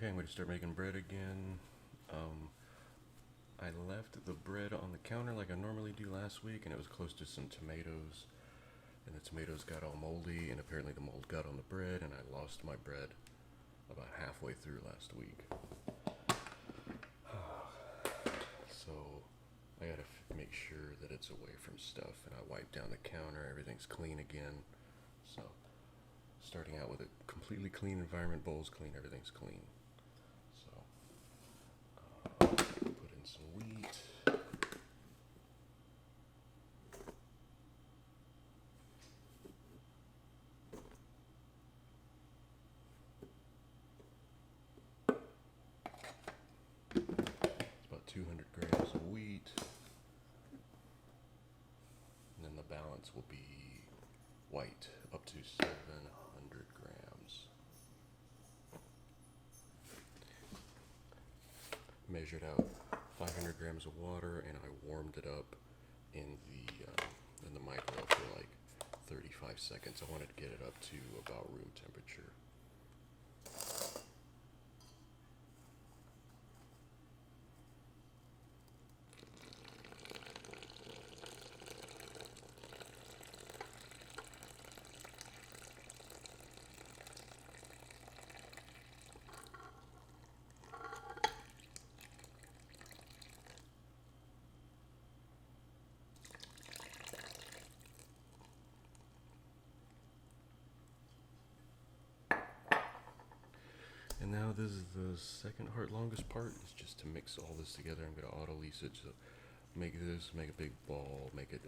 Okay, I'm going to start making bread again. I left the bread on the counter like I normally do last week, and it was close to some tomatoes. And the tomatoes got all moldy, and apparently the mold got on the bread, and I lost my bread about halfway through last week. So I gotta make sure that it's away from stuff, and I wiped down the counter, everything's clean again. So starting out with a completely clean environment, bowls clean, everything's clean. So put in some wheat. It's about 200 grams of wheat. And then the balance will be white, up to 700 grams. Measured out 500 grams of water, and I warmed it up in the microwave for like 35 seconds. I wanted to get it up to about room temperature. And now this is the second longest part, is just to mix all this together. I'm going to auto-lease it to make a big ball, make it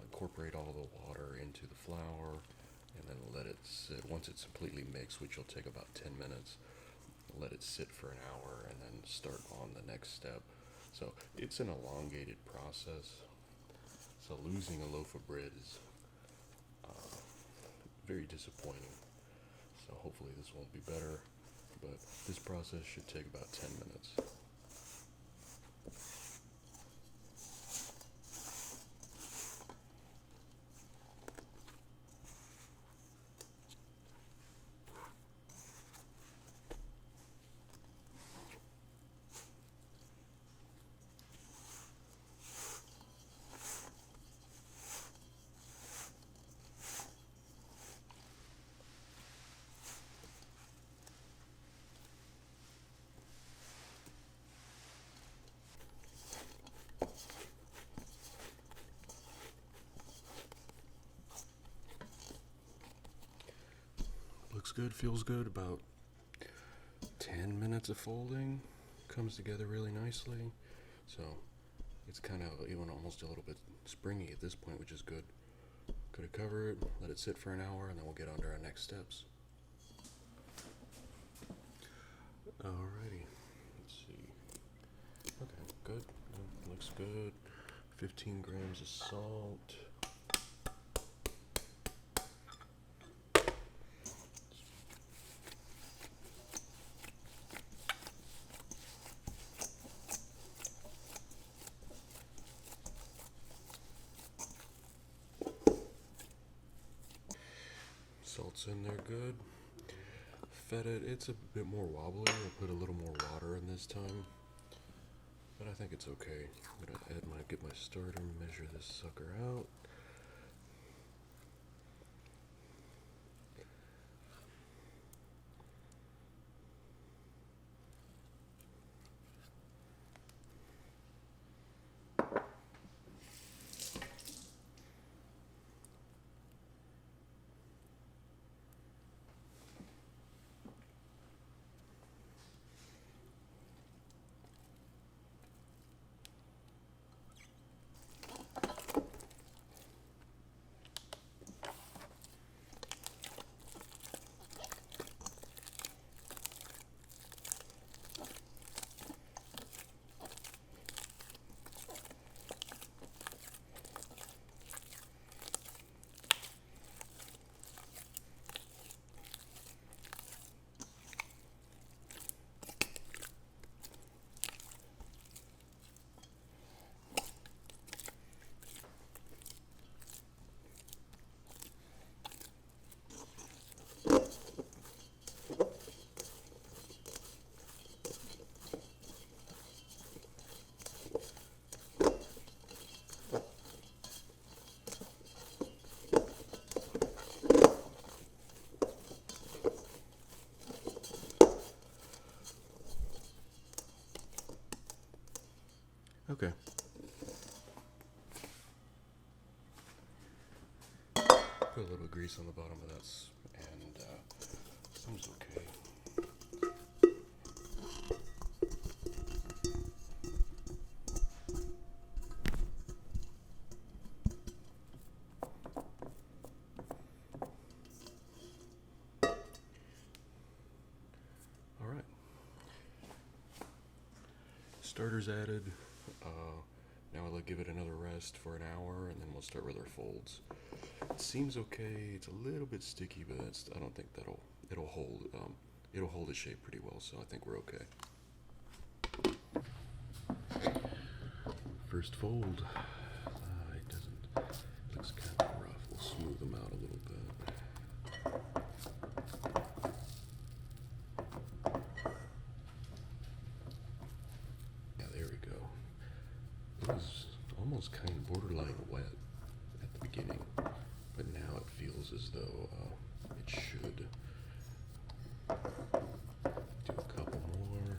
incorporate all the water into the flour, and then let it sit. Once it's completely mixed, which will take about 10 minutes, let it sit for an hour, and then start on the next step. So it's an elongated process. So losing a loaf of bread is very disappointing. So hopefully this won't be better, but this process should take about 10 minutes. Looks good, feels good. About 10 minutes of folding, comes together really nicely. So it's kind of even almost a little bit springy at this point, which is good. Gonna cover it, let it sit for an hour, and then we'll get on to our next steps. Alrighty, let's see. Okay, good. Looks good. 15 grams of salt. Salt's in there good. Feta, it's a bit more wobbly. I'll put a little more water in this time, but I think it's okay. I'm gonna get my starter, measure this sucker out. grease on the bottom of that, and seems okay. All right. Starters added. Now I'll give it another rest for an hour, and then we'll start with our folds. It seems okay. It's a little bit sticky, but I don't think it'll hold. It'll hold its shape pretty well, so I think we're okay. First fold. It doesn't. It looks kind of rough. We'll smooth them out a little bit. It was almost kind of borderline wet at the beginning, but now it feels as though it should. Do a couple more.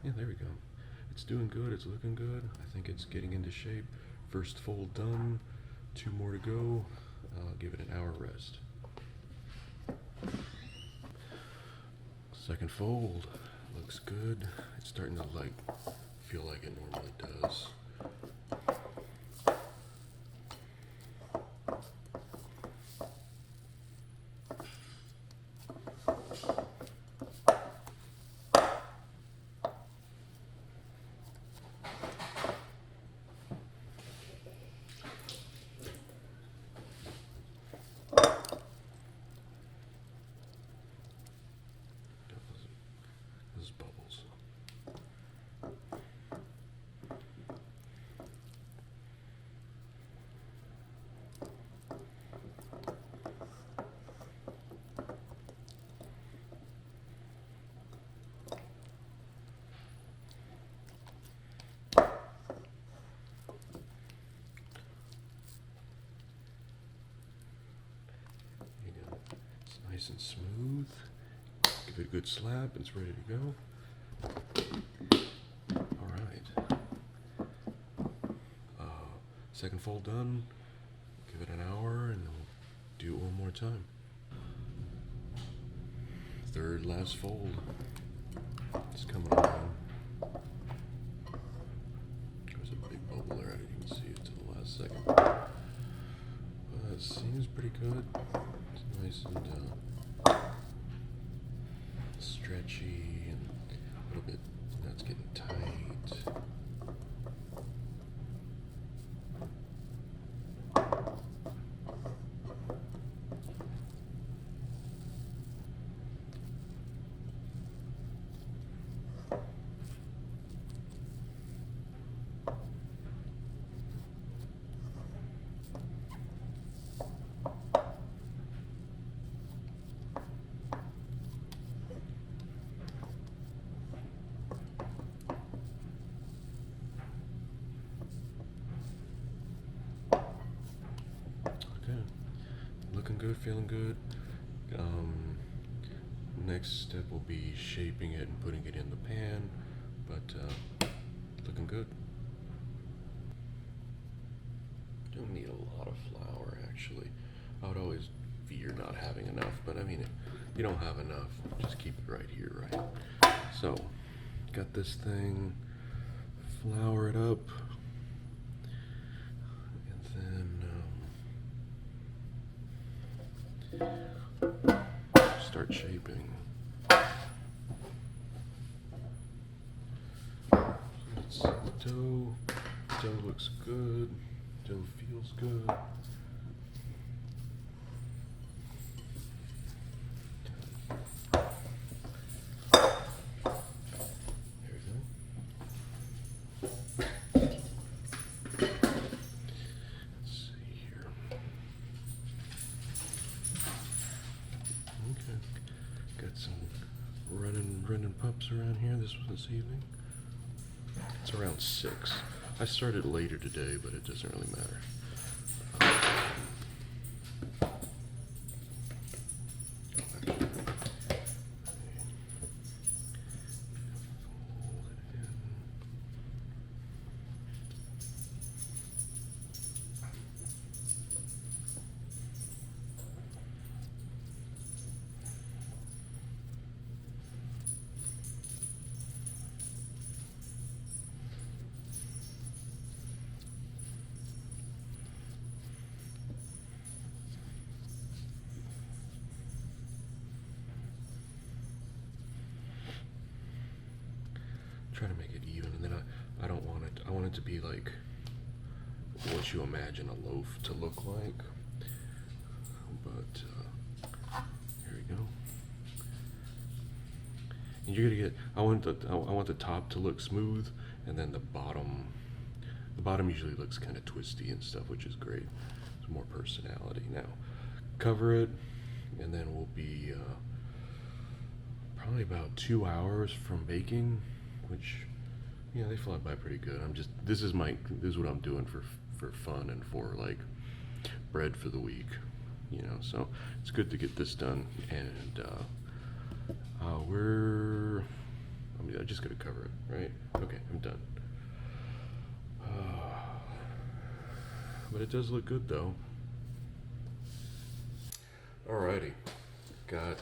Yeah, there we go. It's doing good. It's looking good. I think it's getting into shape. First fold done, 2 more to go. Give it an hour rest. Second fold, looks good. It's starting to feel like it normally does. Bubbles. There you go. It's nice and smooth. Give it a good slap, and it's ready to go. All right. Second fold done. Give it an hour, and we'll do it one more time. Third last fold. It's coming on. There's a big bubble there. I didn't even see it till the last second. But it seems pretty good. It's nice and stretchy and a little bit. Now it's getting tight. Looking good, feeling good. Next step will be shaping it and putting it in the pan, but looking good. Don't need a lot of flour, actually. I would always fear not having enough, but I mean, if you don't have enough, just keep it right here, right? So, got this thing, flour it up, start shaping. Let's see the dough. The dough looks good. The dough feels good. There we go. Let's see here. Okay, got some running pups around here this evening. It's around 6. I started later today, but it doesn't really matter. try to make it even, and then I don't want it. I want it to be like what you imagine a loaf to look like. But here we go. And you're gonna get. I want the top to look smooth, and then the bottom. The bottom usually looks kind of twisty and stuff, which is great. It's more personality. Now, cover it, and then we'll be probably about 2 hours from baking, which, yeah, they fly by pretty good. This is what I'm doing for fun and for like bread for the week, you know. So it's good to get this done, and I just gotta cover it, right? Okay, I'm done. But it does look good though. Alrighty, got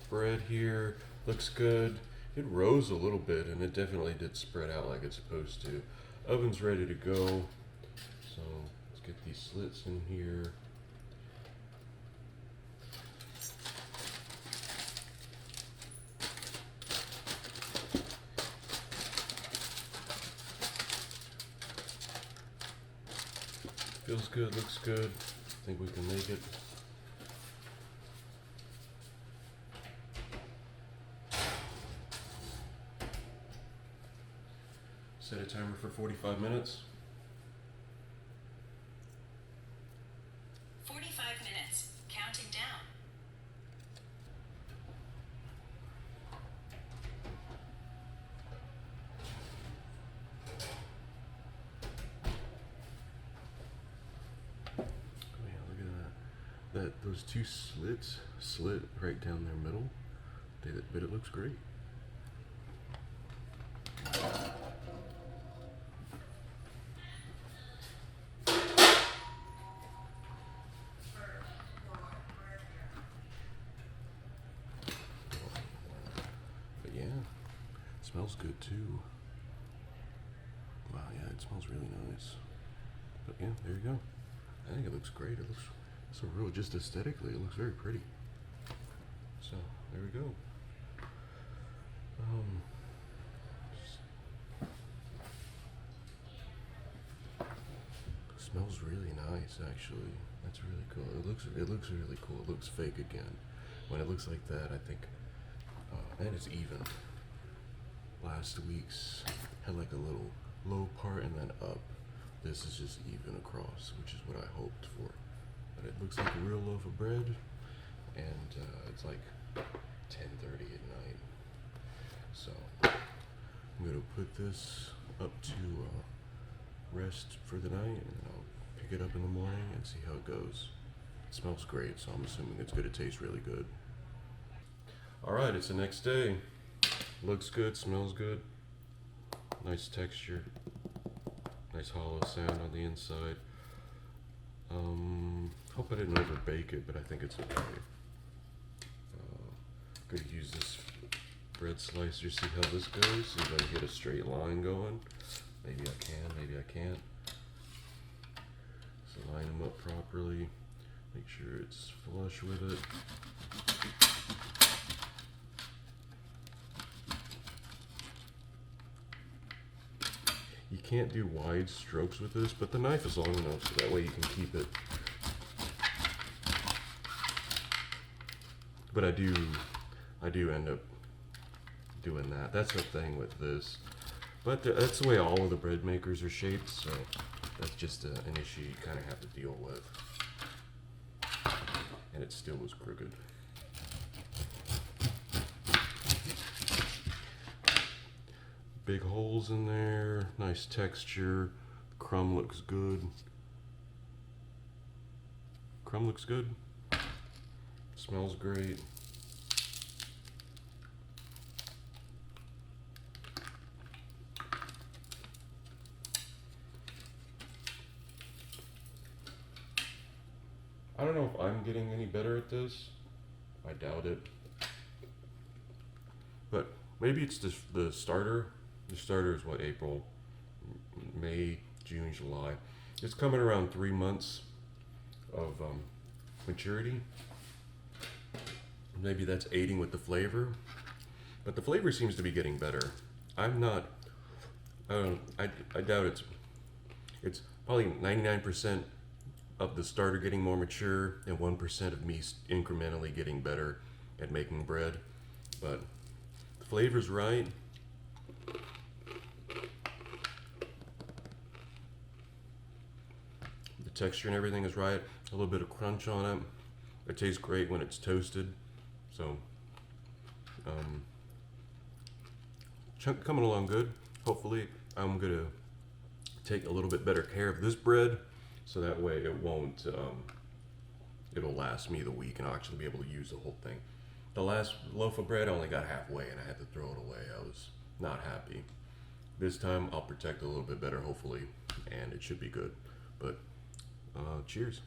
bread here. Looks good. It rose a little bit, and it definitely did spread out like it's supposed to. Oven's ready to go. So let's get these slits in here. Feels good, looks good. I think we can make it. Set a timer for 45 minutes. 45 minutes, counting down. Oh yeah, look at that. Those two slits slit right down their middle. But it looks great. Smells good too. Wow, yeah, it smells really nice. But yeah, there you go. I think it looks great. It looks so real, just aesthetically, it looks very pretty. So there we go. Smells really nice, actually. That's really cool. It looks really cool. It looks fake again. When it looks like that, I think, and it's even. Last week's had like a little low part and then up. This is just even across, which is what I hoped for. But it looks like a real loaf of bread, and it's like 10:30 at night. So I'm gonna put this up to rest for the night, and I'll pick it up in the morning and see how it goes. It smells great, so I'm assuming it's gonna taste really good. All right, it's the next day. Looks good, smells good. Nice texture. Nice hollow sound on the inside. Hope I didn't over bake it, but I think it's okay. Gonna use this bread slicer, see how this goes. See if I can get a straight line going. Maybe I can, maybe I can't. So line them up properly. Make sure it's flush with it. You can't do wide strokes with this, but the knife is long enough so that way you can keep it. But I do end up doing that. That's the thing with this. But that's the way all of the bread makers are shaped, so that's just an issue you kind of have to deal with. And it still was crooked. Big holes in there, nice texture. Crumb looks good. Crumb looks good. Smells great. I don't know if I'm getting any better at this. I doubt it. But maybe it's the starter. The starter is what, April, May, June, July. It's coming around 3 months of maturity. Maybe that's aiding with the flavor. but the flavor seems to be getting better. I'm not. I doubt it's probably 99% of the starter getting more mature and 1% of me incrementally getting better at making bread. But the flavor's right. The texture and everything is right. A little bit of crunch on it. It tastes great when it's toasted. So, coming along good. Hopefully, I'm gonna take a little bit better care of this bread, so that way it won't. It'll last me the week, and I'll actually be able to use the whole thing. The last loaf of bread I only got halfway, and I had to throw it away. I was not happy. This time I'll protect a little bit better, hopefully, and it should be good. But cheers.